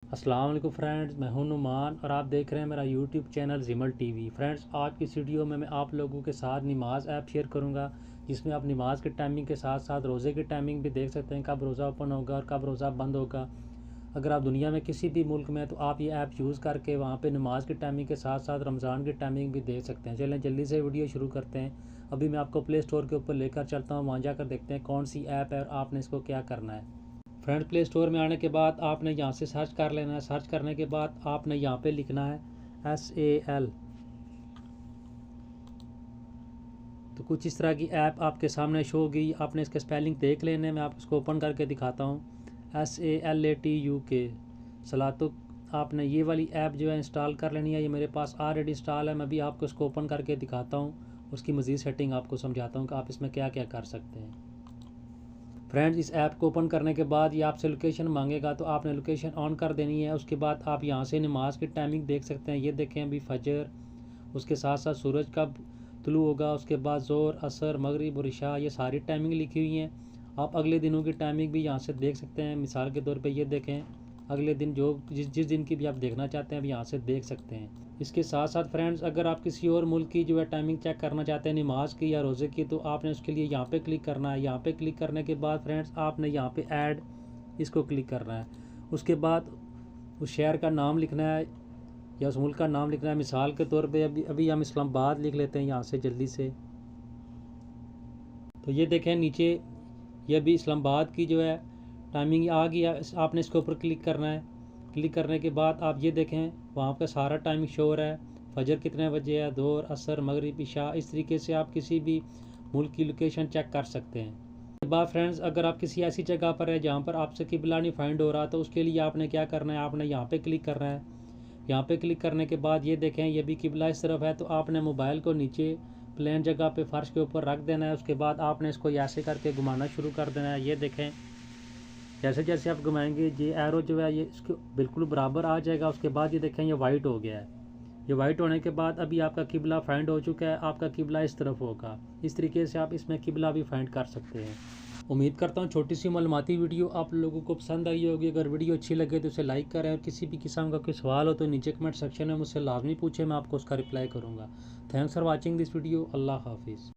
अस्सलाम वालेकुम फ्रेंड्स, मैं हूं नुमान और आप देख रहे हैं मेरा यूट्यूब चैनल जिमल टीवी। फ्रेंड्स, आज की इस वीडियो में मैं आप लोगों के साथ नमाज ऐप शेयर करूंगा, जिसमें आप नमाज के टाइमिंग के साथ साथ रोज़े की टाइमिंग भी देख सकते हैं, कब रोज़ा ओपन होगा और कब रोज़ा बंद होगा। अगर आप दुनिया में किसी भी मुल्क में हैं तो आप ये ऐप यूज़ करके वहाँ पर नमाज की टाइमिंग के साथ साथ रमज़ान की टाइमिंग भी देख सकते हैं। चलें जल्दी से वीडियो शुरू करते हैं। अभी मैं आपको प्ले स्टोर के ऊपर लेकर चलता हूँ, वहाँ जाकर देखते हैं कौन सी ऐप है और आपने इसको क्या करना है। फ्रेंड, प्ले स्टोर में आने के बाद आपने यहाँ से सर्च कर लेना है। सर्च करने के बाद आपने यहाँ पे लिखना है SAL। तो कुछ इस तरह की ऐप आपके सामने शो होगी, आपने इसके स्पेलिंग देख लेने। मैं आपको इसको ओपन करके दिखाता हूँ। SALATUK सलातुक। आपने ये वाली ऐप जो है इंस्टॉल कर लेनी है। ये मेरे पास ऑलरेडी इंस्टॉल है। मैं भी आपको इसको ओपन करके दिखाता हूँ, उसकी मज़ीद सेटिंग आपको समझाता हूँ कि आप इसमें क्या क्या कर सकते हैं। फ्रेंड्स, इस ऐप को ओपन करने के बाद ये आपसे लोकेशन मांगेगा, तो आपने लोकेशन ऑन कर देनी है। उसके बाद आप यहाँ से नमाज की टाइमिंग देख सकते हैं। ये देखें अभी फजर, उसके साथ साथ सूरज कब तुलू होगा, उसके बाद ज़ोर, असर, मगरिब और इशा, ये सारी टाइमिंग लिखी हुई हैं। आप अगले दिनों की टाइमिंग भी यहाँ से देख सकते हैं। मिसाल के तौर पर ये देखें अगले दिन जो जिस दिन की भी आप देखना चाहते हैं, अब यहाँ से देख सकते हैं। इसके साथ साथ फ्रेंड्स, अगर आप किसी और मुल्क की जो है टाइमिंग चेक करना चाहते हैं नमाज की या रोज़े की, तो आपने उसके लिए यहाँ पे क्लिक करना है। यहाँ पे क्लिक करने के बाद फ्रेंड्स आपने यहाँ पे ऐड इसको क्लिक करना है। उसके बाद उस शहर का नाम लिखना है या उस मुल्क का नाम लिखना है। मिसाल के तौर पे अभी हम इस्लामाबाद लिख लेते हैं यहाँ से जल्दी से। तो ये देखें नीचे ये भी इस्लामाबाद की जो है टाइमिंग आ गई है। आपने इसके ऊपर क्लिक करना है। क्लिक करने के बाद आप ये देखें वहाँ का सारा टाइमिंग शो हो रहा है। फजर कितने बजे है, दोहर, असर, मगरिब, इशा। इस तरीके से आप किसी भी मुल्क की लोकेशन चेक कर सकते हैं। उसके बाद फ्रेंड्स, अगर आप किसी ऐसी जगह पर है जहाँ पर आपसे किबला नहीं फाइंड हो रहा, तो उसके लिए आपने क्या करना है, आपने यहाँ पे क्लिक करना है। यहाँ पे क्लिक करने के बाद ये देखें ये भी किबला इस तरफ है, तो आपने मोबाइल को नीचे प्लेन जगह पे फर्श के ऊपर रख देना है। उसके बाद आपने इसको ऐसे करके घुमाना शुरू कर देना है। ये देखें जैसे जैसे आप घुमाएंगे ये एरो जो है ये इसके बिल्कुल बराबर आ जाएगा। उसके बाद ये देखें ये वाइट हो गया है। ये वाइट होने के बाद अभी आपका किबला फाइंड हो चुका है। आपका किबला इस तरफ होगा। इस तरीके से आप इसमें किबला भी फाइंड कर सकते हैं। उम्मीद करता हूँ छोटी सी मालूमाती वीडियो आप लोगों को पसंद आई होगी। अगर वीडियो अच्छी लगे तो उसे लाइक करें और किसी भी किस्म का कोई सवाल हो तो नीचे कमेंट सेक्शन में मुझसे लाजमी पूछें, मैं आपको उसका रिप्लाई करूँगा। Thanks for watching this video. अल्लाह हाफिज़।